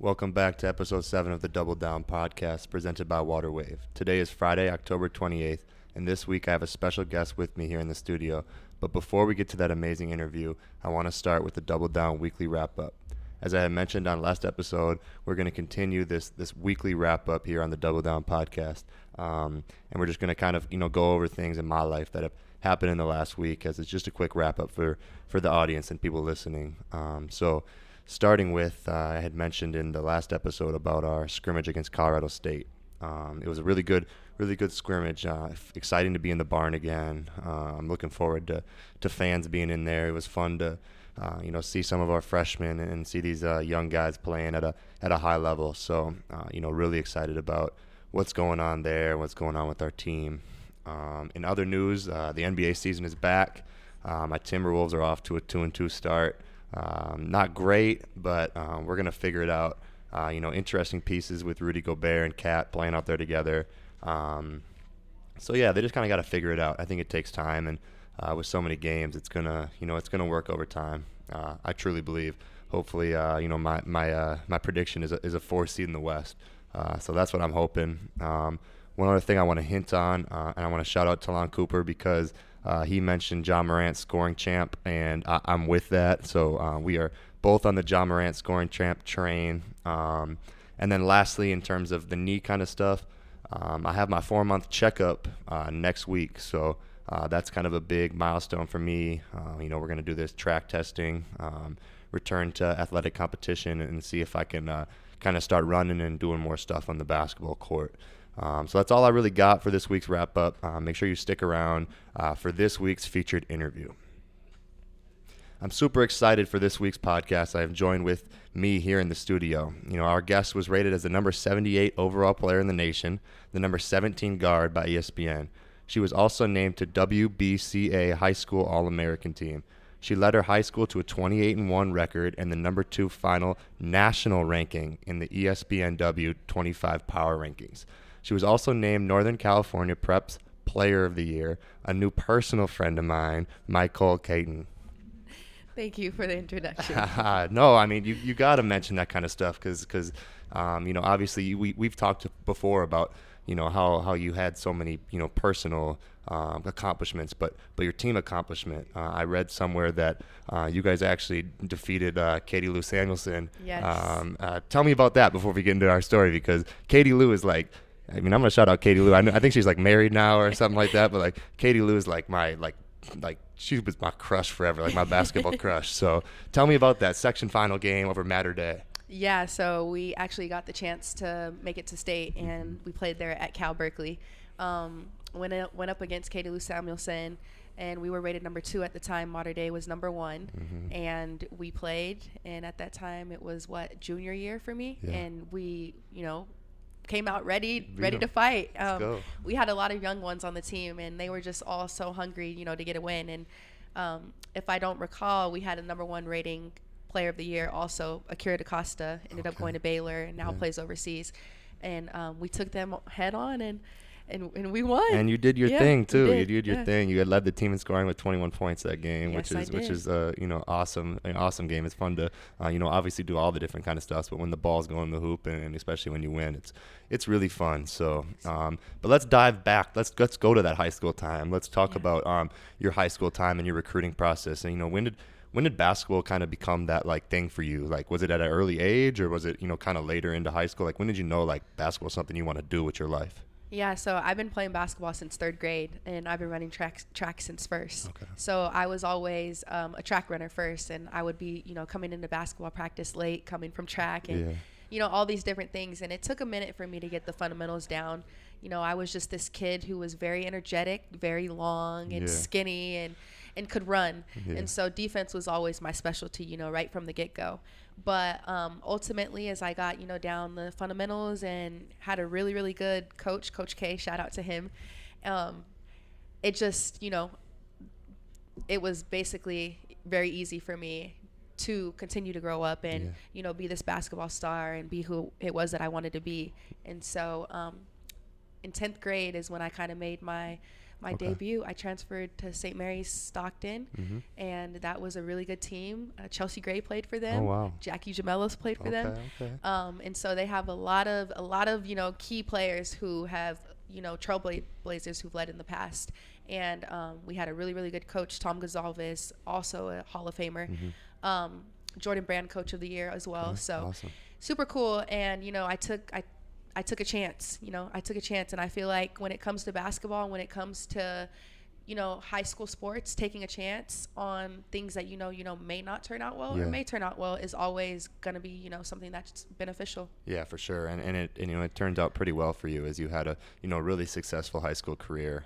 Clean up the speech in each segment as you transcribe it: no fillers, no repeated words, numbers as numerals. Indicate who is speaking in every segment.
Speaker 1: Welcome back to episode 7 of the Double Down podcast presented by Waterwave. Today is Friday, October 28th, and this week I have a special guest with me here in the studio. But before we get to that amazing interview, I want to start with the Double Down weekly wrap-up. As I had mentioned on last episode, we're going to continue this weekly wrap-up here on the Double Down podcast. And we're just going to kind of, go over things in my life that have happened in the last week, as it's just a quick wrap-up for the audience and people listening. So starting with, I had mentioned in the last episode about our scrimmage against Colorado State. It was a really good scrimmage. Exciting to be in the barn again. I'm looking forward to fans being in there. It was fun to see some of our freshmen and see these young guys playing at a high level. So, really excited about what's going on there, what's going on with our team. In other news, the NBA season is back. My Timberwolves are off to a 2-2 start. Not great, but we're going to figure it out. Interesting pieces with Rudy Gobert and Cat playing out there together. So yeah, they just kind of got to figure it out. I think it takes time, and with so many games, it's gonna work over time. I truly believe. Hopefully, my prediction is a 4 seed in the West. So that's what I'm hoping. One other thing I want to hint on, and I want to shout out Talon Cooper because he mentioned John Morant scoring champ, and I'm with that. So we are both on the John Morant scoring champ train. And then lastly, in terms of the knee kind of stuff, I have my 4-month checkup next week. So that's kind of a big milestone for me. We're going to do this track testing, return to athletic competition, and see if I can kind of start running and doing more stuff on the basketball court. So that's all I really got for this week's wrap-up. Make sure you stick around for this week's featured interview. I'm super excited for this week's podcast. I have joined with me here in the studio. Our guest was rated as the number 78 overall player in the nation, the number 17 guard by ESPN. She was also named to WBCA High School All-American team. She led her high school to a 28-1 record and the number 2 final national ranking in the espnW 25 Power Rankings. She was also named Northern California Prep's Player of the Year, a new personal friend of mine, Mi'Cole Cayton.
Speaker 2: Thank you for the introduction.
Speaker 1: No, I mean, you got to mention that kind of stuff because obviously we've talked before about, how you had so many, personal accomplishments, but your team accomplishment. I read somewhere that you guys actually defeated Katie Lou Samuelson.
Speaker 2: Yes.
Speaker 1: Tell me about that before we get into our story, because Katie Lou is like, I'm going to shout out Katie Lou. I think she's like married now or something like that, but like Katie Lou is like my, she was my crush forever, like my basketball crush. So tell me about that section final game over Mater Day.
Speaker 2: Yeah, so we actually got the chance to make it to state, and we played there at Cal Berkeley. Went up against Katie Lou Samuelson, and we were rated number 2 at the time. Mater Day was number 1, and we played. And at that time, it was junior year for me, and we, came out ready to fight.
Speaker 1: Let's go.
Speaker 2: We had a lot of young ones on the team, and they were just all so hungry, to get a win. And if I don't recall, we had a number 1 rating player of the year also. Akira DaCosta ended up going to Baylor and now plays overseas. And we took them head on, and we won.
Speaker 1: And you did your thing too. You did your
Speaker 2: yeah.
Speaker 1: thing. You had led the team in scoring with 21 points that game,
Speaker 2: Yes,
Speaker 1: which is awesome. An awesome game. It's fun to obviously do all the different kind of stuff, but when the ball's going in the hoop and especially when you win, it's really fun. So, but let's dive back. Let's go to that high school time. Let's talk about your high school time and your recruiting process. And when did basketball kind of become that thing for you? Like, was it at an early age, or was it kind of later into high school? Like, when did you know basketball is something you want to do with your life?
Speaker 2: Yeah, so I've been playing basketball since 3rd grade, and I've been running track since first.
Speaker 1: Okay.
Speaker 2: So I was always a track runner first, and I would be, coming into basketball practice late, coming from track, and, all these different things. And it took a minute for me to get the fundamentals down. I was just this kid who was very energetic, very long and skinny, and could run. And so defense was always my specialty, right from the get-go. But ultimately, as I got, down the fundamentals and had a really, really good coach, Coach K, shout out to him, it just, it was basically very easy for me to continue to grow up and, be this basketball star and be who it was that I wanted to be. And so in 10th grade is when I kind of made my my debut, I transferred to St. Mary's Stockton, and that was a really good team. Chelsea Gray played for them.
Speaker 1: Oh, wow.
Speaker 2: Jackie Jamellos played for them.
Speaker 1: Okay.
Speaker 2: And so they have a lot of key players who have trailblazers who've led in the past. And we had a really, really good coach, Tom Gonzalez, also a Hall of Famer. Jordan Brand, Coach of the Year as well. So
Speaker 1: awesome.
Speaker 2: Super cool. And I took a chance. I took a chance, and I feel like when it comes to basketball, when it comes to high school sports, taking a chance on things that may not turn out well or may turn out well is always going to be something that's beneficial. Yeah,
Speaker 1: for sure. And it turned out pretty well for you, as you had a really successful high school career.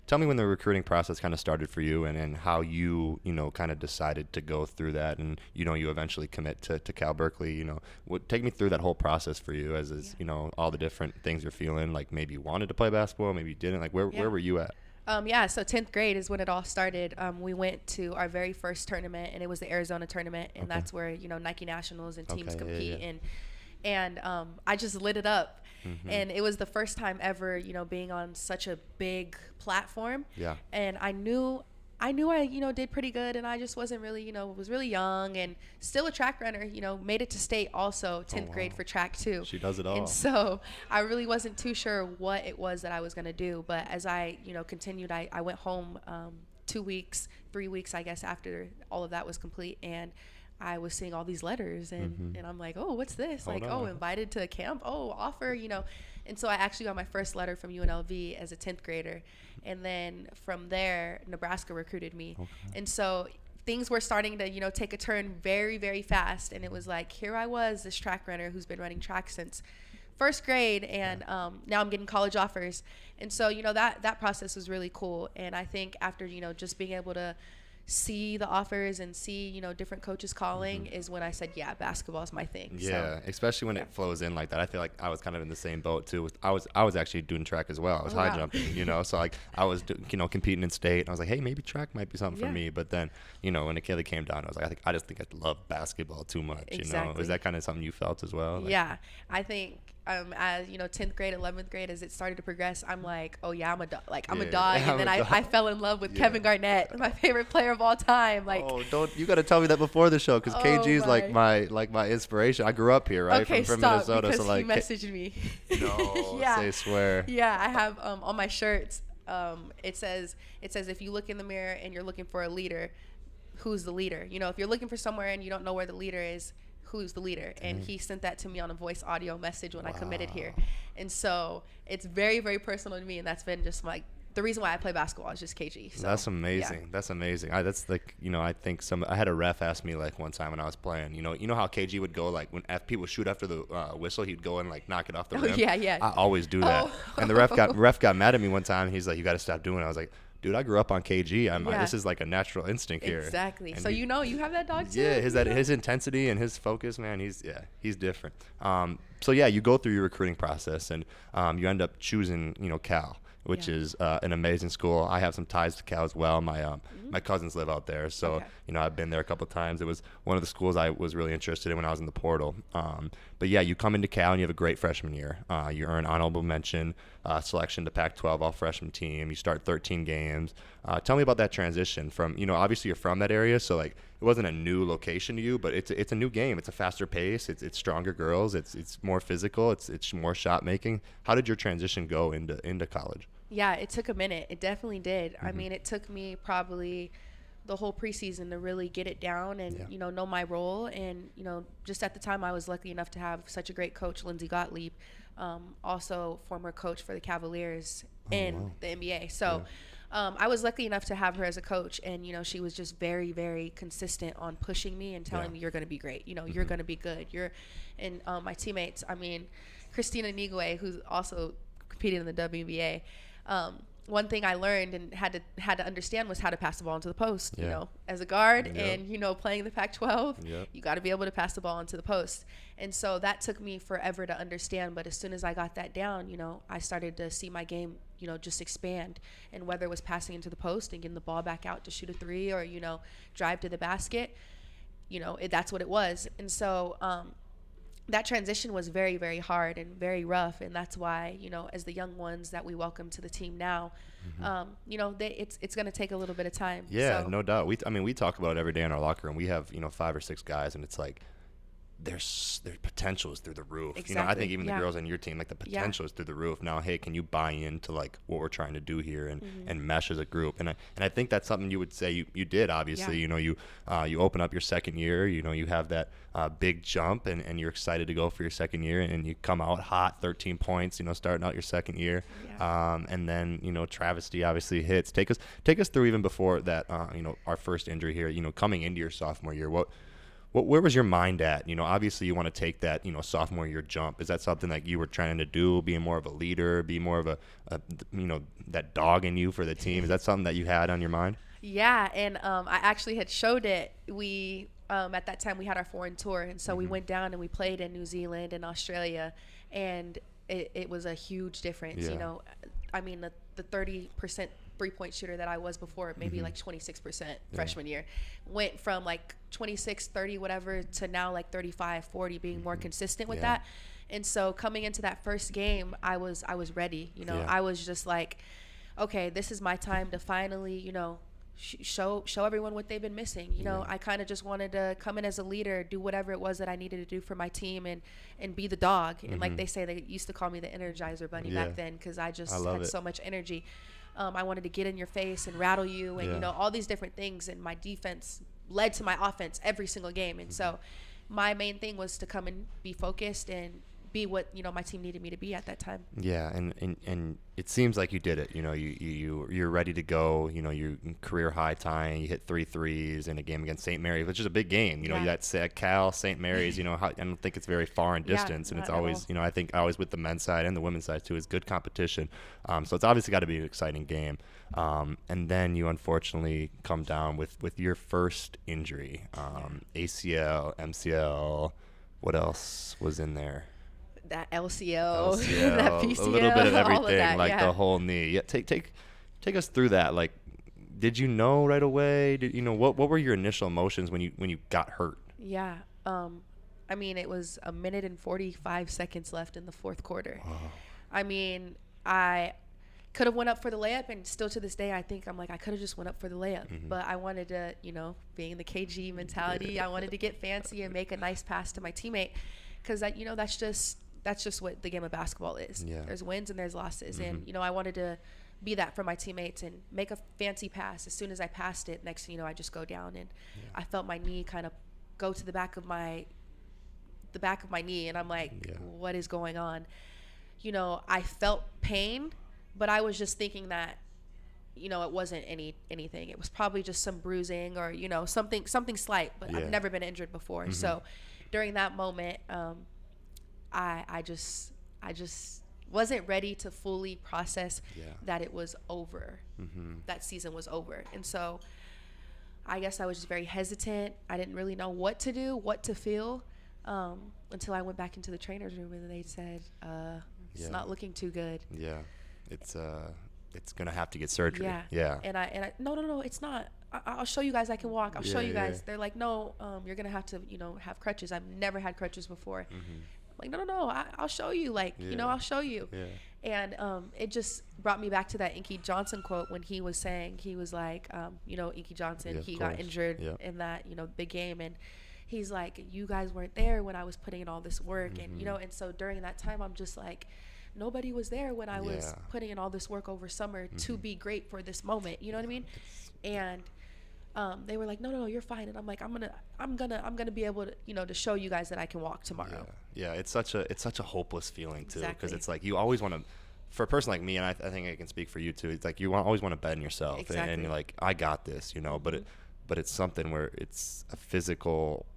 Speaker 1: Tell me when the recruiting process kind of started for you, and how you kind of decided to go through that, and you eventually commit to Cal Berkeley. Take me through that whole process for you, as all the different things you're feeling, like maybe you wanted to play basketball, maybe you didn't. Like where were you at?
Speaker 2: So 10th grade is when it all started. We went to our very first tournament, and it was the Arizona tournament, and that's where Nike Nationals and teams compete. And I just lit it up. And it was the first time ever being on such a big platform. And I knew I did pretty good, and I just wasn't really was really young and still a track runner. Made it to state also 10th grade for track too.
Speaker 1: She does it all.
Speaker 2: And so I really wasn't too sure what it was that I was going to do, but as I continued, I went home 2 weeks, 3 weeks I guess after all of that was complete, and I was seeing all these letters, and I'm like, oh, what's this? Invited to a camp, offer, And so I actually got my first letter from UNLV as a 10th grader. And then from there, Nebraska recruited me. And so things were starting to, take a turn very, very fast. And it was like, here I was, this track runner who's been running track since first grade, and now I'm getting college offers. And so, that process was really cool. And I think after, just being able to see the offers and see different coaches calling is when I said, yeah, basketball is my thing.
Speaker 1: Especially when it flows in like that. I feel like I was kind of in the same boat too. I was actually doing track as well. I was high jumping, so like I was competing in state, and I was like, hey, maybe track might be something for me. But then when it came down, I was like, I just think I love basketball too much. Is that kind of something you felt as well?
Speaker 2: I think as 10th grade, 11th grade, as it started to progress, I'm like, oh yeah, I'm a dog. And then I fell in love with Kevin Garnett, my favorite player of all time.
Speaker 1: You got to tell me that before the show, because KG's like my inspiration. I grew up here, right?
Speaker 2: Okay,
Speaker 1: from
Speaker 2: Minnesota,
Speaker 1: so like
Speaker 2: he messaged me.
Speaker 1: No, say swear.
Speaker 2: I have on my shirts. It says if you look in the mirror and you're looking for a leader, who's the leader? If you're looking for somewhere and you don't know where the leader is, who's the leader? And he sent that to me on a voice audio message when I committed here. And so it's very, very personal to me, and that's been just like the reason why I play basketball is just KG. So,
Speaker 1: that's amazing. That's amazing. That's like, I think I had a ref ask me like one time when I was playing, you know how KG would go, like when people shoot after the whistle, he'd go and like knock it off the rim.
Speaker 2: Yeah.
Speaker 1: I always do that. And the ref got mad at me one time, and he's like, you got to stop doing it. I was like, dude, I grew up on KG. This is like a natural instinct here.
Speaker 2: Exactly.
Speaker 1: And
Speaker 2: so you have that dog too?
Speaker 1: Yeah, his intensity and his focus, man, he's different. So you go through your recruiting process, and you end up choosing, Cal, which is an amazing school. I have some ties to Cal as well. My cousins live out there, so I've been there a couple of times. It was one of the schools I was really interested in when I was in the portal. But you come into Cal and you have a great freshman year. You earn honorable mention selection to Pac-12 all-freshman team. You start 13 games. Tell me about that transition from, obviously you're from that area, so like it wasn't a new location to you, but it's a new game. It's a faster pace. It's stronger girls. It's more physical. It's more shot making. How did your transition go into college?
Speaker 2: Yeah, it took a minute. It definitely did. I mean, it took me probably the whole preseason to really get it down and, know my role. And, just at the time I was lucky enough to have such a great coach, Lindsay Gottlieb, also former coach for the Cavaliers in the NBA. So I was lucky enough to have her as a coach, and, she was just very, very consistent on pushing me and telling me you're going to be great. You're going to be good. And my teammates, Christina Nigwe, who's also competed in the WBA, one thing I learned and had to understand was how to pass the ball into the post. As a guard and playing the Pac-12, you got to be able to pass the ball into the post. And so that took me forever to understand. But as soon as I got that down, I started to see my game, just expand. And whether it was passing into the post and getting the ball back out to shoot a three, or drive to the basket, that's what it was. And so that transition was very, very hard and very rough. And that's why, as the young ones that we welcome to the team now, it's going to take a little bit of time.
Speaker 1: Yeah, so. No doubt. We talk about it every day in our locker room. We have, 5 or 6 guys, and it's like, their potential is through the roof.
Speaker 2: Exactly.
Speaker 1: I think even the girls on your team, like the potential is through the roof. Now, hey, can you buy into like what we're trying to do here and mesh as a group? And I think that's something you would say you did. Obviously, you open up your second year. You have that big jump, and you're excited to go for your second year, and you come out hot, 13 points. Starting out your second year, and then travesty obviously hits. Take us through even before that. Our first injury here. Coming into your sophomore year, where was your mind at? Obviously you want to take that, sophomore year jump. Is that something that you were trying to do, be more of a leader, be more of a that dog in you for the team? Is that something that you had on your mind?
Speaker 2: Yeah, and I actually had showed it. We, at that time, we had our foreign tour, and so we went down and we played in New Zealand and Australia, and it was a huge difference.
Speaker 1: Yeah.
Speaker 2: The 30% three-point shooter that I was before, maybe like 26% freshman year, went from like 26, 30, whatever, to now like 35, 40, being more consistent with that. And so coming into that first game, I was ready. I was just like, okay, this is my time to finally, show everyone what they've been missing. I kind of just wanted to come in as a leader, do whatever it was that I needed to do for my team, and be the dog. And like they say, they used to call me the Energizer Bunny back then, because I just had so much energy. I wanted to get in your face and rattle you, and all these different things. And my defense led to my offense every single game. And so my main thing was to come and be focused and be what my team needed me to be at that time.
Speaker 1: Yeah, and it seems like you did it. You're ready to go. You career high tying. You hit 3 threes in a game against St. Mary's, which is a big game. That's Cal, St. Mary's. I don't think it's very far in distance, and it's always I think always with the men's side and the women's side too is good competition. So it's obviously got to be an exciting game. And then you unfortunately come down with your first injury, ACL, MCL. What else was in there?
Speaker 2: That LCL, that PCL,
Speaker 1: a little bit of everything,
Speaker 2: all of that,
Speaker 1: the whole knee. Yeah, take us through that. Like, did you know right away? What were your initial emotions when you got hurt?
Speaker 2: Yeah, it was 1 minute and 45 seconds left in the fourth quarter.
Speaker 1: Wow.
Speaker 2: I could have went up for the layup, and still to this day, I think I could have just went up for the layup, but I wanted to, being the KG mentality, I wanted to get fancy and make a nice pass to my teammate, because that's just what the game of basketball is.
Speaker 1: Yeah.
Speaker 2: There's wins and there's losses. And, I wanted to be that for my teammates and make a fancy pass. As soon as I passed it, next thing you know, I just go down, and I felt my knee kind of go to the back of my knee. And I'm like, what is going on? I felt pain, but I was just thinking that, it wasn't anything. It was probably just some bruising or, something slight, but I've never been injured before. So during that moment, I just wasn't ready to fully process that it was over. That season was over. And so I guess I was just very hesitant. I didn't really know what to do, what to feel, until I went back into the trainer's room, and they said, it's not looking too good.
Speaker 1: Yeah. It's going to have to get surgery.
Speaker 2: Yeah. And I no, it's not. I'll show you guys I can walk. I'll show you guys. They're like, no, you're going to have to, have crutches. I've never had crutches before. Like, no, I'll show you. I'll show you. Yeah. And it just brought me back to that Inky Johnson quote when he was saying, he was like, Inky Johnson, he got injured in that, big game. And he's like, you guys weren't there when I was putting in all this work. And, and so during that time, I'm just like, nobody was there when I was putting in all this work over summer to be great for this moment. You know what I mean? And they were like, no, you're fine. And I'm like, I'm gonna be able to, to show you guys that I can walk tomorrow.
Speaker 1: Yeah. It's such a hopeless feeling too, because it's like you always want to. For a person like me, and I think I can speak for you too. It's like you always want to bet in yourself, and you're like, I got this, But it's something where it's a physical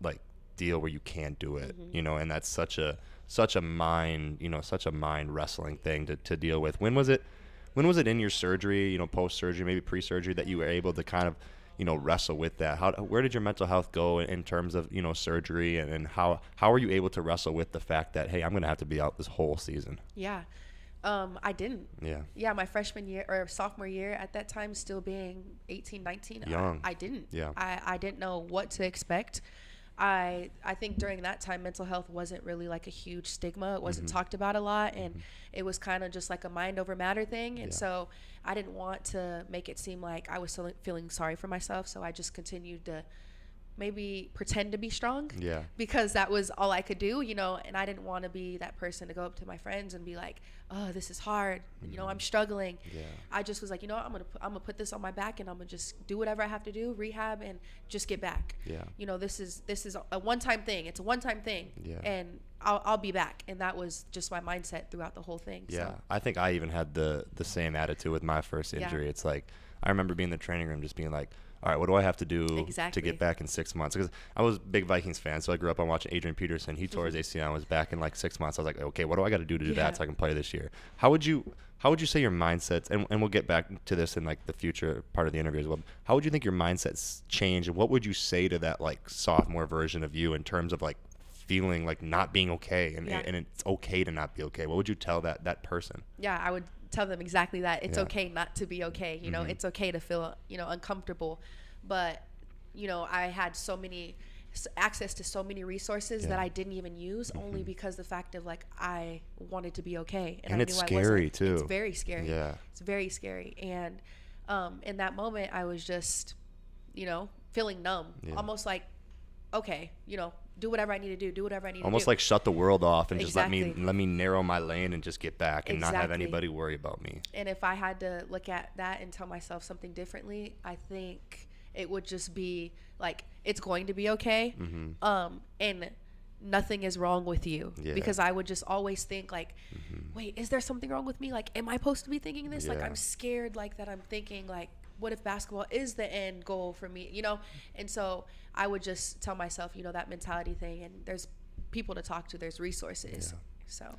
Speaker 1: deal where you can't do it, and that's such a mind wrestling thing to deal with. When was it in your surgery, post surgery, maybe pre surgery, that you were able to kind of wrestle with that? Where did your mental health go in terms of surgery, and how are you able to wrestle with the fact that, hey, I'm going to have to be out this whole season?
Speaker 2: Yeah. I didn't. Yeah, my freshman year or sophomore year at that time, still being 18, 19.
Speaker 1: Young.
Speaker 2: I didn't.
Speaker 1: Yeah.
Speaker 2: I didn't know what to expect. I think during that time, mental health wasn't really like a huge stigma. It wasn't talked about a lot, and it was kind of just like a mind over matter thing. And so I didn't want to make it seem like I was feeling sorry for myself. So I just continued to maybe pretend to be strong, because that was all I could do, you know. And I didn't want to be that person to go up to my friends and be like, oh, this is hard, you know, I'm struggling. I just was like, you know what, I'm gonna put this on my back, and I'm gonna just do whatever I have to do, rehab, and just get back. You know, this is a one-time thing. It's a one-time thing, and I'll be back. And that was just my mindset throughout the whole thing. So.
Speaker 1: I think I even had the same attitude with my first injury. It's like, I remember being in the training room just being like, all right, what do I have to do to get back in 6 months? Because I was a big Vikings fan, so I grew up on watching Adrian Peterson. He tore his ACL and was back in like 6 months. I was like, okay, what do I got to do that so I can play this year? How would you say your mindsets, and we'll get back to this in like the future part of the interview as well. How would you think your mindsets change, and what would you say to that like sophomore version of you in terms of like feeling like not being okay, and it's okay to not be okay? What would you tell that person?
Speaker 2: I would tell them exactly that. It's okay not to be okay. You know, it's okay to feel, you know, uncomfortable. But, you know, I had access to so many resources that I didn't even use, only because the fact of like I wanted to be okay. And I
Speaker 1: it's
Speaker 2: knew
Speaker 1: scary too.
Speaker 2: It's very scary. It's very scary. And in that moment, I was just, you know, feeling numb, almost like, okay, you know, do whatever I need to do whatever I need to do.
Speaker 1: Almost like shut the world off and just let me narrow my lane and just get back and not have anybody worry about me. And
Speaker 2: if I had to look at that and tell myself something differently, I think it would just be like, it's going to be okay. And nothing is wrong with you. Because I would just always think like, wait, is there something wrong with me? Like, am I supposed to be thinking this? Like, I'm scared like that. I'm thinking like, what if basketball is the end goal for me, you know? And so I would just tell myself, you know, that mentality thing, and there's people to talk to, there's resources. So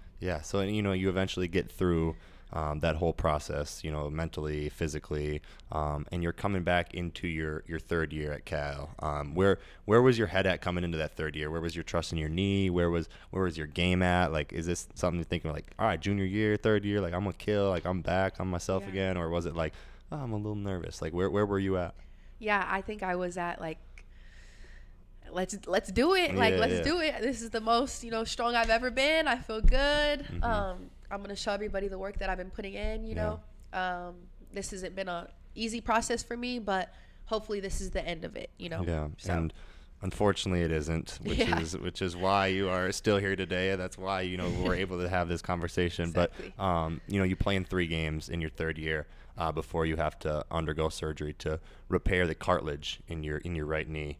Speaker 2: you know, you eventually get through that whole process, you know, mentally, physically, and you're coming back into your third year at Cal. Where was your head at coming into that third year? Where was your trust in your knee? Where was your game at? Like, is this something you're thinking like, all right, junior year, third year, like I'm gonna kill, like I'm back on myself again? Or was it like, oh, I'm a little nervous? Like, where were you at? I think I was at like, let's do it. Like, let's do it. This is the most, you know, strong I've ever been. I feel good. I'm going to show everybody the work that I've been putting in, you know. This hasn't been a easy process for me, but hopefully this is the end of it, you know. And unfortunately it isn't, which is why you are still here today. That's why, you know, we're able to have this conversation. Exactly. But you know, you play in 3 games in your third year before you have to undergo surgery to repair the cartilage in your right knee.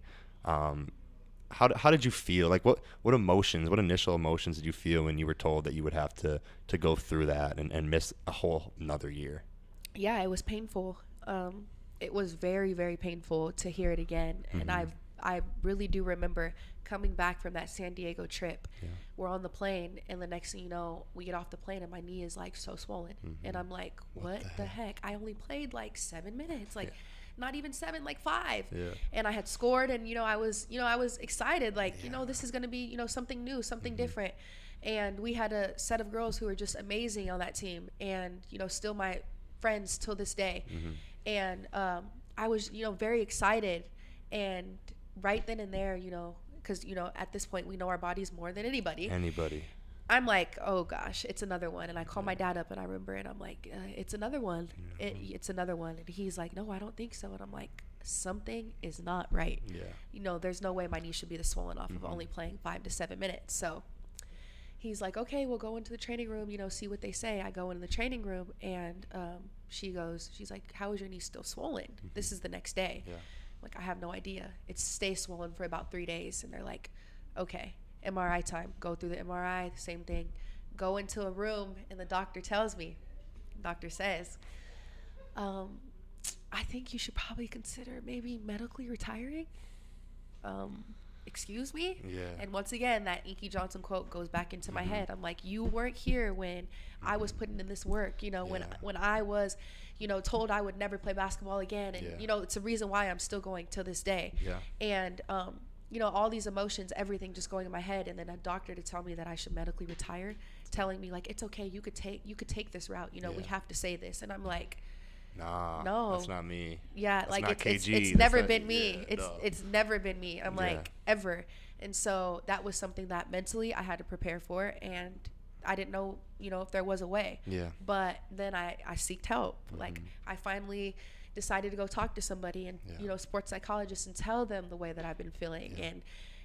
Speaker 2: How did you feel? Like, what initial emotions did you feel when you were told that you would have to go through that and miss a whole another year? It was painful. It was very, very painful to hear it again. And I really do remember coming back from that San Diego trip. We're on the plane, and the next thing you know, we get off the plane and my knee is like so swollen. And I'm like, what the heck? I only played like 7 minutes. Like, not even 7, like 5. And I had scored, and I was excited, like, this is going to be, something new, something different. And we had a set of girls who were just amazing on that team, and still my friends till this day. And I was very excited, and right then and there, because at this point we know our bodies more than anybody. I'm like, oh gosh, it's another one. And I call my dad up, and I remember, and I'm like, it's another one. It's another one. And he's like, no, I don't think so. And I'm like, something is not right. There's no way my knee should be this swollen off of only playing 5 to 7 minutes. So he's like, okay, we'll go into the training room, see what they say. I go into the training room, and she's like, how is your knee still swollen? This is the next day. Like, I have no idea. It stays swollen for about 3 days. And they're like, okay, MRI time. Go through the MRI, the same thing. Go into a room, and the doctor says, I think you should probably consider maybe medically retiring. Excuse me? And once again, that Inky Johnson quote goes back into my head. I'm like, you weren't here when I was putting in this work, when I was, told I would never play basketball again. And, it's a reason why I'm still going to this day. And, all these emotions, everything just going in my head. And then a doctor to tell me that I should medically retire, telling me like, it's okay. You could take this route. We have to say this. And I'm like, No.
Speaker 1: That's not me.
Speaker 2: Yeah,
Speaker 1: that's
Speaker 2: like
Speaker 1: not
Speaker 2: it's
Speaker 1: KG.
Speaker 2: it's never
Speaker 1: not,
Speaker 2: been me.
Speaker 1: Yeah,
Speaker 2: It's never been me. I'm
Speaker 1: Yeah.
Speaker 2: like, ever. And so that was something that mentally I had to prepare for, and I didn't know, if there was a way.
Speaker 1: Yeah.
Speaker 2: But then I seeked help. Like, I finally decided to go talk to somebody and, sports psychologist, and tell them the way that I've been feeling.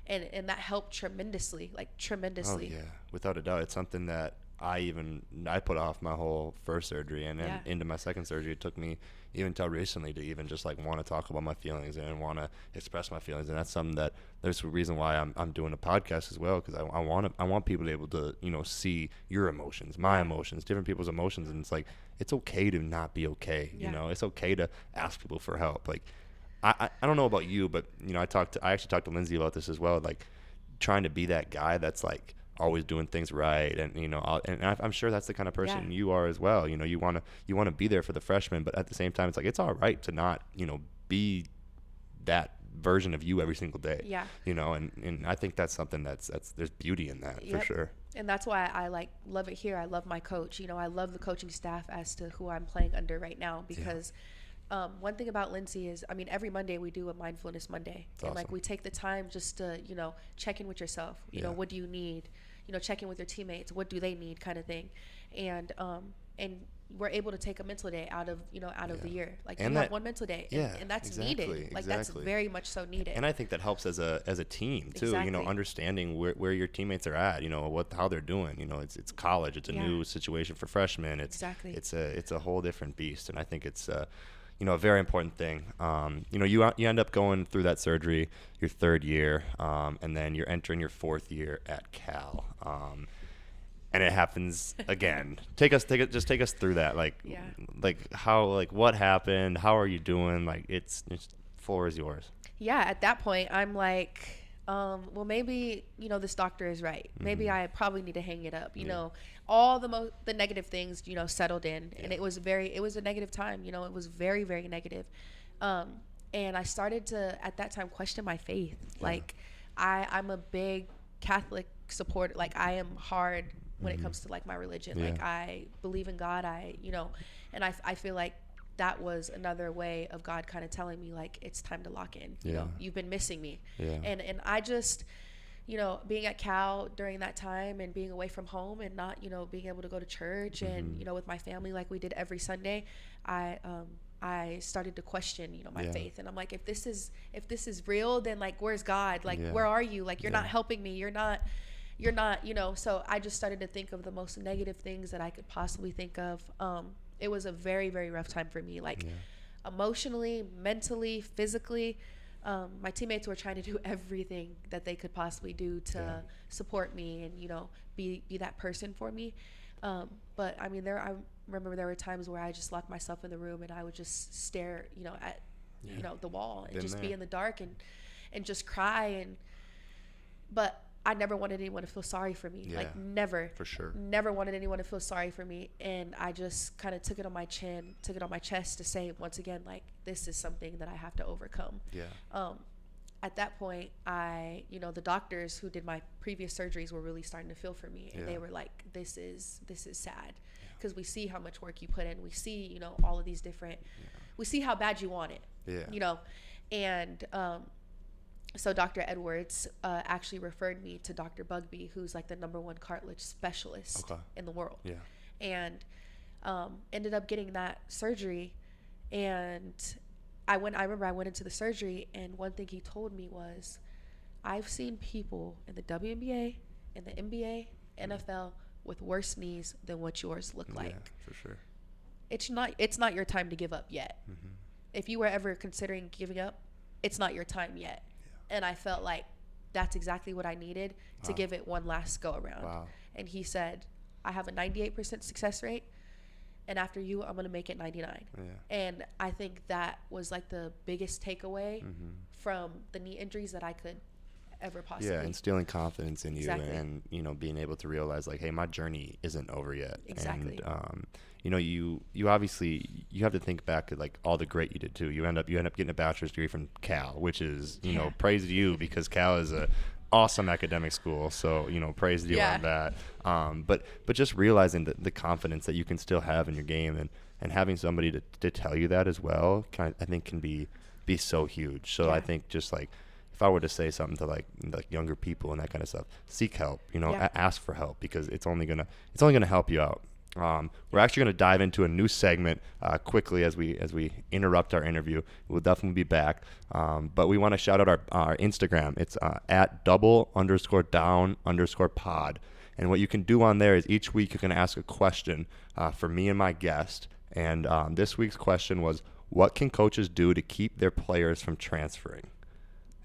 Speaker 2: And that helped tremendously,
Speaker 1: Oh yeah, without a doubt. It's something that I put off my whole first surgery, and then into my second surgery. It took me even till recently to even just like want to talk about my feelings and want to express my feelings. And that's something that there's a reason why I'm doing a podcast as well, because I want people to be able to see your emotions, my emotions, different people's emotions, and it's like it's okay to not be okay. It's okay to ask people for help. Like I don't know about you, but I actually talked to Lindsay about this as well. Like trying to be that guy that's like always doing things right, and I'm sure that's the kind of person you are as well. You want to be there for the freshmen, but at the same time, it's like it's all right to not be that version of you every single day. And I think that's something that's there's beauty in that for sure.
Speaker 2: And that's why I love it here. I love my coach. I love the coaching staff as to who I'm playing under right now, because one thing about Lindsay is, every Monday we do a mindfulness Monday.
Speaker 1: That's
Speaker 2: and
Speaker 1: awesome.
Speaker 2: we take the time just to, check in with yourself. What do you need? Check in with your teammates. What do they need, kind of thing. And we're able to take a mental day out of the year. Like, and you have one mental day, and that's needed. Like, that's very much so needed.
Speaker 1: And I think that helps as a team too.
Speaker 2: Exactly.
Speaker 1: Understanding where your teammates are at. How they're doing. It's college. It's a new situation for freshmen. It's a whole different beast. And I think it's a very important thing. You end up going through that surgery your third year, and then you're entering your fourth year at Cal. And it happens again. Take us through that. What happened? How are you doing? Like, it's floor is yours.
Speaker 2: Yeah. At that point, I'm like, well, maybe, this doctor is right. Maybe I probably need to hang it up. All the negative things, settled in, and it was a negative time. It was very, very negative. And I started to, at that time, question my faith. Like, I'm a big Catholic supporter. Like, I am hard when it comes to like my religion. Like, I believe in God. And I feel like that was another way of God kind of telling me, like, it's time to lock in. You've been missing me. And I just, being at Cal during that time and being away from home and not, being able to go to church and, with my family like we did every Sunday, I started to question, my faith. And I'm like, if this is real, then like, where's God? Like, where are you? Like, you're not helping me. You're not, so I just started to think of the most negative things that I could possibly think of. It was a very, very rough time for me, like emotionally, mentally, physically. My teammates were trying to do everything that they could possibly do to support me and, be that person for me. But I remember there were times where I just locked myself in the room and I would just stare, at, the wall and be in the dark and just cry. But I never wanted anyone to feel sorry for me. Like, never. For sure. Never wanted anyone to feel sorry for me. And I just kind of took it on my chest to say, once again, like, this is something that I have to overcome. At that point, the doctors who did my previous surgeries were really starting to feel for me. And they were like, this is sad. Because we see how much work you put in. We see, all of these different, we see how bad you want it, and, so Dr. Edwards actually referred me to Dr. Bugby, who's like the #1 cartilage specialist in the world. And ended up getting that surgery. And I remember I went into the surgery, and one thing he told me was, I've seen people in the WNBA, in the NBA, NFL with worse knees than what yours look like.
Speaker 1: For sure.
Speaker 2: It's not your time to give up yet. If you were ever considering giving up, it's not your time yet. And I felt like that's exactly what I needed to give it one last go around. And he said, I have a 98% success rate, and after you, I'm going to make it 99. And I think that was like the biggest takeaway from the knee injuries that I could ever possibly.
Speaker 1: Instilling confidence in you.
Speaker 2: Exactly.
Speaker 1: And being able to realize, like, hey, my journey isn't over yet.
Speaker 2: Exactly.
Speaker 1: And you obviously, you have to think back to like all the great you did too. You end up getting a bachelor's degree from Cal, which is praise to you, because Cal is a awesome academic school. So, praise to you on that. But just realizing the confidence that you can still have in your game and having somebody to tell you that as well, I think can be so huge. So I think just like, if I were to say something to like younger people and that kind of stuff, seek help, ask for help, because it's only gonna help you out. We're actually going to dive into a new segment quickly as we interrupt our interview. We'll definitely be back. But we want to shout out our Instagram. It's at double_down_pod. And what you can do on there is each week you can ask a question for me and my guest. And this week's question was, what can coaches do to keep their players from transferring?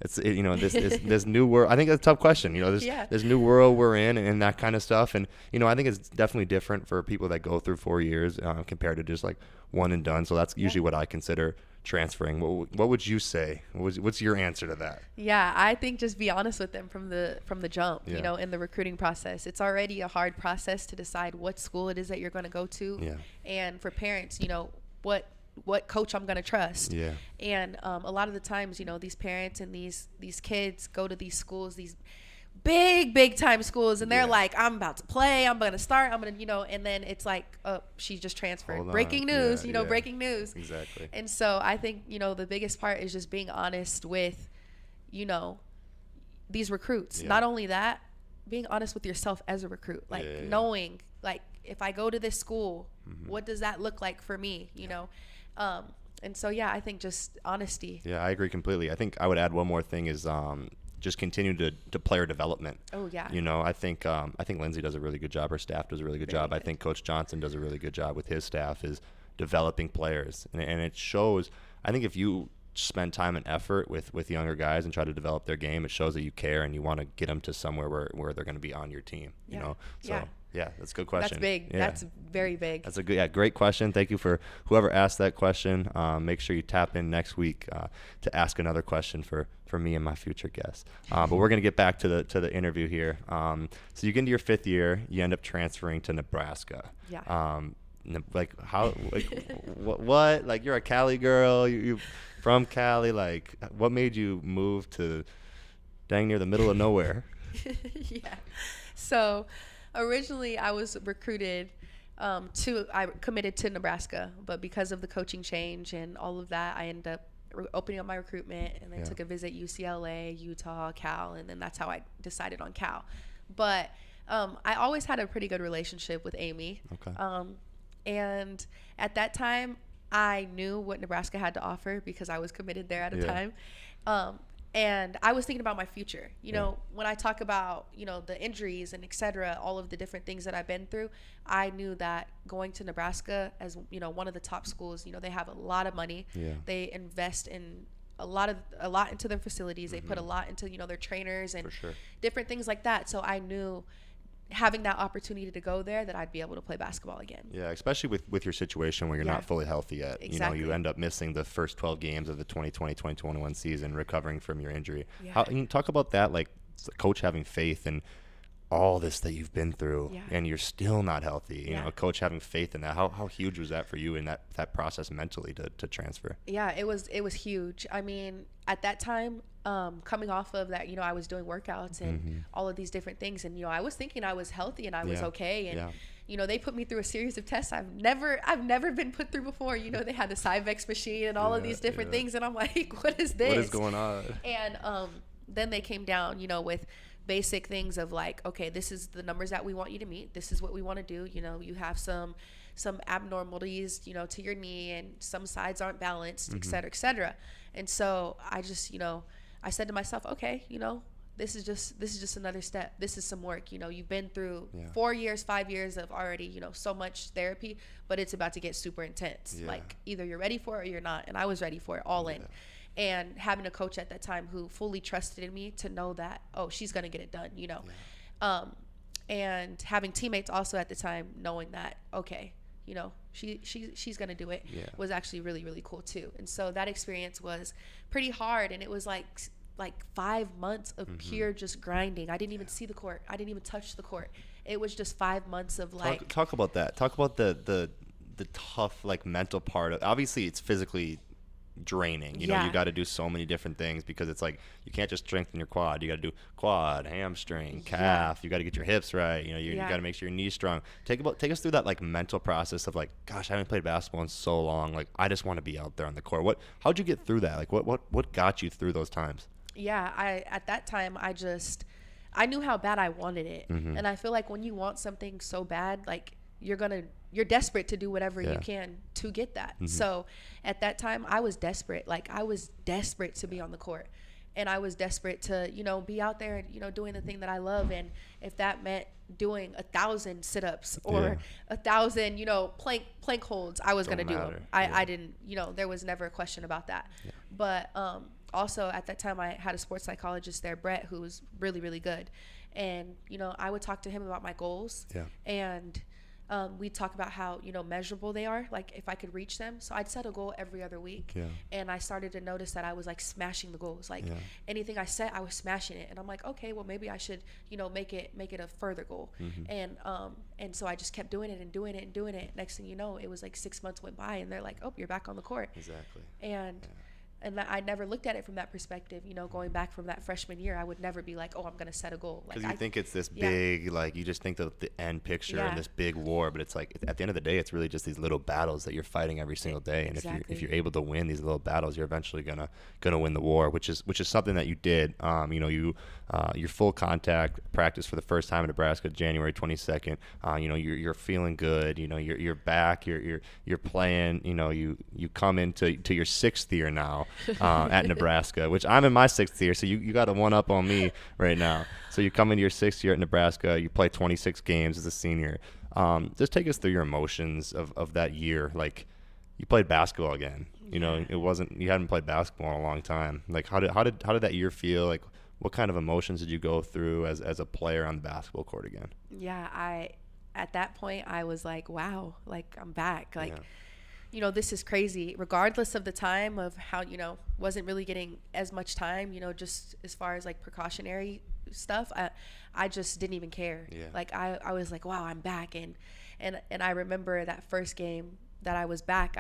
Speaker 1: It's this new world. I think that's a tough question. This new world we're in and that kind of stuff. And I think it's definitely different for people that go through 4 years compared to just like one and done. So that's usually what I consider transferring. What would you say? What's your answer to that?
Speaker 2: Yeah, I think just be honest with them from the jump. In the recruiting process, it's already a hard process to decide what school it is that you're going to go to.
Speaker 1: Yeah.
Speaker 2: And for parents, what coach I'm going to trust.
Speaker 1: Yeah.
Speaker 2: And a lot of the times, these parents and these kids go to these schools, these big time schools, and they're like, I'm about to play, I'm going to start, I'm going to, and then it's like, oh, she just transferred. Breaking news, breaking news.
Speaker 1: Exactly.
Speaker 2: And so I think, the biggest part is just being honest with, these recruits.
Speaker 1: Yeah.
Speaker 2: Not only that, being honest with yourself as a recruit, knowing, if I go to this school, what does that look like for me, And so, I think just honesty.
Speaker 1: Yeah, I agree completely. I think I would add one more thing is just continue to player development.
Speaker 2: Oh, yeah.
Speaker 1: I think Lindsay does a really good job. Her staff does a really good job. Good. I think Coach Johnson does a really good job with his staff is developing players. And it shows, I think if you spend time and effort with younger guys and try to develop their game, it shows that you care and you want to get them to somewhere where they're going to be on your team, So. Yeah, that's a good question.
Speaker 2: That's big.
Speaker 1: Yeah.
Speaker 2: That's very big.
Speaker 1: That's a great question. Thank you for whoever asked that question. Make sure you tap in next week to ask another question for me and my future guests. But we're going to get back to the interview here. So you get into your 5th year, you end up transferring to Nebraska.
Speaker 2: Yeah.
Speaker 1: What? Like, you're a Cali girl. You from Cali. Like, what made you move to dang near the middle of nowhere?
Speaker 2: Yeah. So originally, I was recruited I committed to Nebraska, but because of the coaching change and all of that, I ended up opening up my recruitment and then took a visit UCLA, Utah, Cal, and then that's how I decided on Cal. But I always had a pretty good relationship with Amy.
Speaker 1: Okay.
Speaker 2: And at that time, I knew what Nebraska had to offer because I was committed there at a time. And I was thinking about my future. When I talk about, the injuries and et cetera, all of the different things that I've been through, I knew that going to Nebraska as, one of the top schools, they have a lot of money.
Speaker 1: Yeah.
Speaker 2: They invest in a lot into their facilities. They put a lot into, their trainers and different things like that. So I knew having that opportunity to go there that I'd be able to play basketball again.
Speaker 1: Yeah, especially with your situation where you're not fully healthy yet.
Speaker 2: Exactly.
Speaker 1: You end up missing the first 12 games of the 2020-2021 season, recovering from your injury.
Speaker 2: Yeah.
Speaker 1: Can you talk about that, like coach having faith in all this that you've been through and you're still not healthy, you know, coach having faith in that. How huge was that for you in that process mentally to transfer?
Speaker 2: Yeah, it was huge. I mean, at that time, coming off of that, I was doing workouts and all of these different things. And, I was thinking I was healthy and I was okay. And, they put me through a series of tests I've never been put through before. They had the Cyvex machine and all of these different things. And I'm like, what is this?
Speaker 1: What is going on?
Speaker 2: And then they came down, with basic things of like, okay, this is the numbers that we want you to meet. This is what we want to do. You have some abnormalities, to your knee, and some sides aren't balanced, et cetera, et cetera. And so I just, I said to myself, okay, this is just another step. This is some work. You've been through 4 years, 5 years of already, so much therapy, but it's about to get super intense. Like either you're ready for it or you're not. And I was ready for it, all in. And having a coach at that time who fully trusted in me to know that, oh, she's going to get it done, and having teammates also at the time knowing that, okay, she's going to do it was actually really, really cool too. And so that experience was pretty hard. And it was like 5 months of pure just grinding. I didn't even see the court. I didn't even touch the court. It was just 5 months of like.
Speaker 1: Talk about that. Talk about the tough, like, mental part. Obviously it's physically draining. You know, you got to do so many different things because it's like you can't just strengthen your quad. You got to do quad, hamstring, calf. You got to get your hips right. You know, you got to make sure your knees strong. Take us through that like mental process of like, gosh, I haven't played basketball in so long. Like, I just want to be out there on the court. How'd you get through that? Like, what got you through those times?
Speaker 2: Yeah, at that time I knew how bad I wanted it, and I feel like when you want something so bad, like you're desperate to do whatever you can to get that. So at that time I was desperate. Like I was desperate to be on the court, and I was desperate to, you know, be out there and, you know, doing the thing that I love. And if that meant doing 1,000 sit-ups or 1,000, you know, plank holds, I was going to do them. I didn't, you know, there was never a question about that. But also at that time I had a sports psychologist there, Brett, who was really, really good. And, you know, I would talk to him about my goals, and we'd talk about how, you know, measurable they are, like if I could reach them. So I'd set a goal every other week, and I started to notice that I was like smashing the goals. Like anything I set, I was smashing it, and I'm like, okay, well maybe I should, you know, make it a further goal. And so I just kept doing it and doing it and doing it. Next thing you know, it was like 6 months went by, and they're like, oh, you're back on the court.
Speaker 1: Exactly.
Speaker 2: And I never looked at it from that perspective. You know, going back from that freshman year, I would never be like, oh, I'm going to set a goal.
Speaker 1: Because you think it's this big, like, you just think of the end picture and this big war. But it's like, at the end of the day, it's really just these little battles that you're fighting every single day. And if you're able to win these little battles, you're eventually gonna win the war, which is something that you did. You know, your full contact practice for the first time in Nebraska, January 22nd. You know, you're feeling good. You know, you're back. You're playing. You know, you come into your 6th year now. At Nebraska, which I'm in my 6th year, so you got a one up on me right now. So you come into your 6th year at Nebraska, you play 26 games as a senior. Just take us through your emotions of that year. Like, you played basketball again. You know, you hadn't played basketball in a long time. Like, how did that year feel? Like, what kind of emotions did you go through as a player on the basketball court again?
Speaker 2: Yeah, at that point I was like, wow, like I'm back. Like, you know, this is crazy, regardless of the time of how, you know, wasn't really getting as much time, you know, just as far as like precautionary stuff. I just didn't even care. Like I was like, wow, I'm back. And I remember that first game that I was back,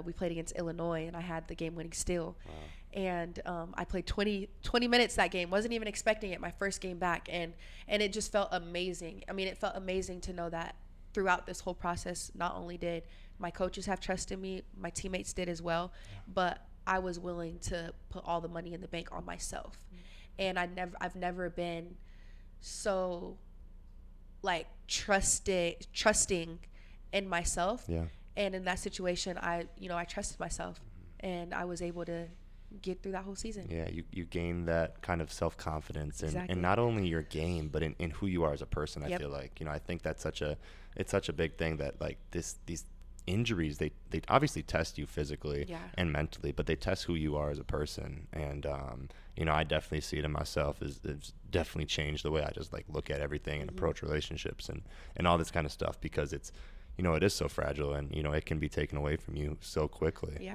Speaker 2: we played against Illinois, and I had the game winning steal. Wow. And I played 20 minutes that game. Wasn't even expecting it, my first game back. And it just felt amazing. I mean, it felt amazing to know that throughout this whole process, not only did my coaches have trust in me, my teammates did as well, but I was willing to put all the money in the bank on myself. And I've never been so like trusting in myself. And in that situation, I trusted myself, and I was able to get through that whole season. You gain that kind of self-confidence in not only your game, but in who you are as a person. I feel like, you know, I think that's such a big thing, that like these injuries, they obviously test you physically and mentally, but they test who you are as a person. And you know, I definitely see it in myself. It's definitely changed the way I just like look at everything and approach relationships and all this kind of stuff, because it's, you know, it is so fragile, and you know, it can be taken away from you so quickly.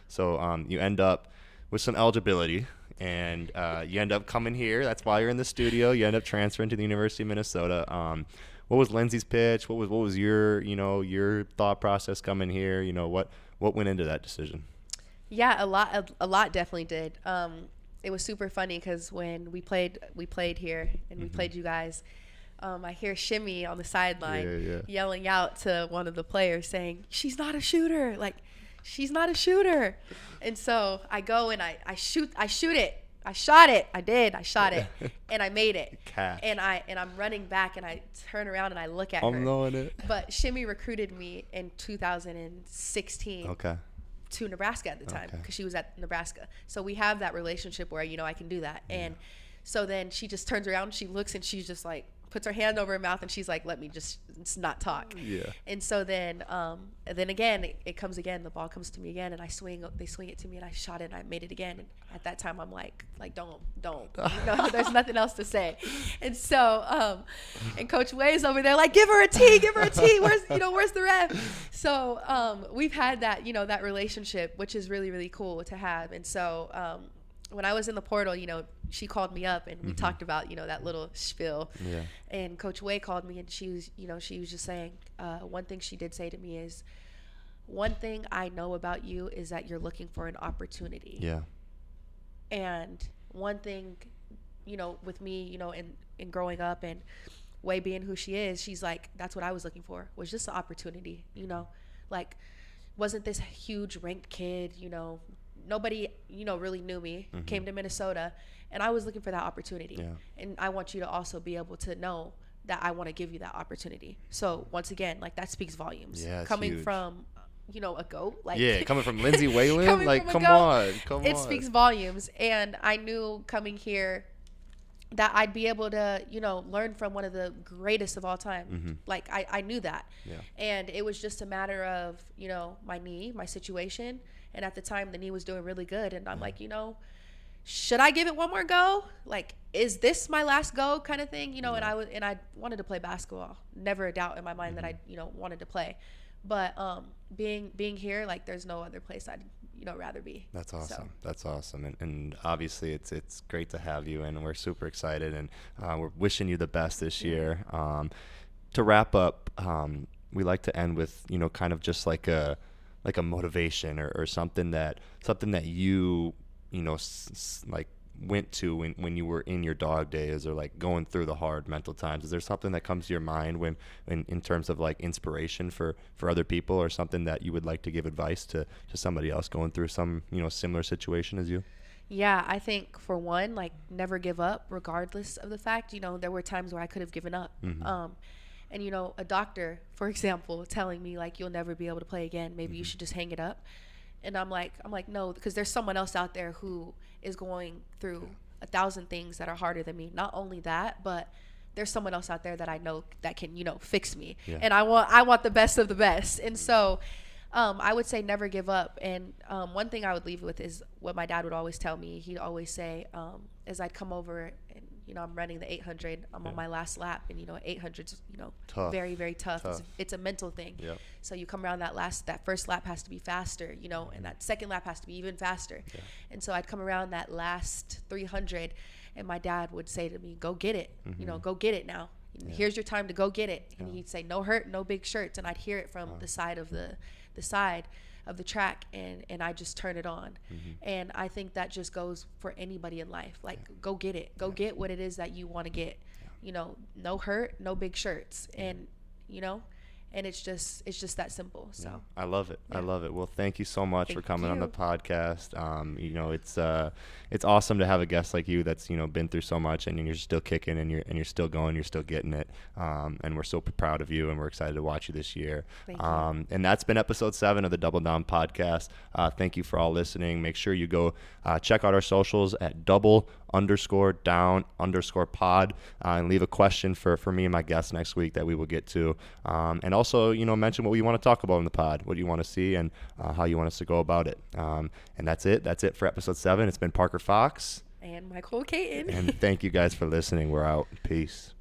Speaker 2: So you end up with some eligibility, and you end up coming here. That's why you're in the studio. You end up transferring to the University of Minnesota. What was Lindsay's pitch? What was your thought process coming here? You know, what went into that decision? Yeah, a lot definitely did. It was super funny because when we played here and we played you guys, I hear Shimmy on the sideline yelling out to one of the players saying, "She's not a shooter. Like, she's not a shooter." And so I go and I shoot it. I shot it. I shot it, and I made it.
Speaker 1: Cash.
Speaker 2: And I'm running back, and I turn around and I look at her.
Speaker 1: I'm knowing it.
Speaker 2: But Shimmy recruited me in 2016.
Speaker 1: Okay.
Speaker 2: To Nebraska at the time, because she was at Nebraska. So we have that relationship where, you know, I can do that. And so then she just turns around, she looks, and she's just like, puts her hand over her mouth, and she's like, let me just not talk. And so then again, it comes again, the ball comes to me again, and they swing it to me, and I shot it, and I made it again. And at that time, I'm like don't, no, there's nothing else to say. And so, and Coach Way's over there like, give her a T, where's the ref? So, we've had that, you know, that relationship, which is really, really cool to have. And so, when I was in the portal, you know, she called me up, and we talked about, you know, that little spiel. And Coach Way called me, and she was just saying, one thing she did say to me is, one thing I know about you is that you're looking for an opportunity.
Speaker 1: Yeah.
Speaker 2: And one thing, with me, in growing up and Way being who she is, she's like, that's what I was looking for, was just an opportunity, like, wasn't this huge ranked kid, nobody, really knew me, came to Minnesota, and I was looking for that opportunity.
Speaker 1: Yeah.
Speaker 2: And I want you to also be able to know that I want to give you that opportunity. So once again, like, that speaks volumes.
Speaker 1: Yeah,
Speaker 2: coming
Speaker 1: huge.
Speaker 2: from, a goat. Like,
Speaker 1: yeah, coming from Lindsay Whalen, like, come on.
Speaker 2: It speaks volumes. And I knew coming here that I'd be able to, learn from one of the greatest of all time. Like, I knew that.
Speaker 1: Yeah.
Speaker 2: And it was just a matter of, my knee, my situation. And at the time, the knee was doing really good. And I'm like, should I give it one more go? Like, is this my last go kind of thing? And I wanted to play basketball. Never a doubt in my mind that I, wanted to play. But being here, like, there's no other place I'd rather be.
Speaker 1: That's awesome.
Speaker 2: So.
Speaker 1: That's awesome. And obviously it's great to have you, and we're super excited, and we're wishing you the best this year. To wrap up, we like to end with, kind of just like a motivation or something that you, like went to when you were in your dog days, or like going through the hard mental times. Is there something that comes to your mind when in terms of like inspiration for other people, or something that you would like to give advice to somebody else going through some, similar situation as you?
Speaker 2: Yeah, I think for one, like, never give up regardless of the fact, there were times where I could have given up. And, a doctor, for example, telling me, like, you'll never be able to play again. Maybe you should just hang it up. And I'm like, no, because there's someone else out there who is going through 1,000 things that are harder than me. Not only that, but there's someone else out there that I know that can, fix me. Yeah. And I want the best of the best. And so I would say never give up. And one thing I would leave with is what my dad would always tell me. He'd always say, as I'd come over and, I'm running the 800, I'm on my last lap, and, 800's,
Speaker 1: tough.
Speaker 2: Very, very tough. It's a mental thing. Yep. So you come around that first lap has to be faster, and that second lap has to be even faster. Yeah. And so I'd come around that last 300, and my dad would say to me, go get it, go get it now. Yeah. Here's your time to go get it. And he'd say, no hurt, no big shirts. And I'd hear it from the side of the track, and I just turn it on. And I think that just goes for anybody in life. Like, go get it. Go get what it is that you want to get. No hurt, no big shirts. And, and it's just that simple. So
Speaker 1: I love it. Yeah. I love it. Well, thank you so much for coming on the podcast. It's awesome to have a guest like you that's, been through so much, and you're still kicking, and you're still going, you're still getting it. And we're so proud of you, and we're excited to watch you this year.
Speaker 2: Thank you.
Speaker 1: And that's been episode 7 of the Double Down podcast. Thank you for all listening. Make sure you go check out our socials at double_down_pod, and leave a question for me and my guest next week that we will get to. And also, mention what you want to talk about in the pod, what you want to see, and how you want us to go about it. And that's it. That's it for episode 7. It's been Parker Fox
Speaker 2: and Mi'Cole Cayton.
Speaker 1: And thank you guys for listening. We're out. Peace.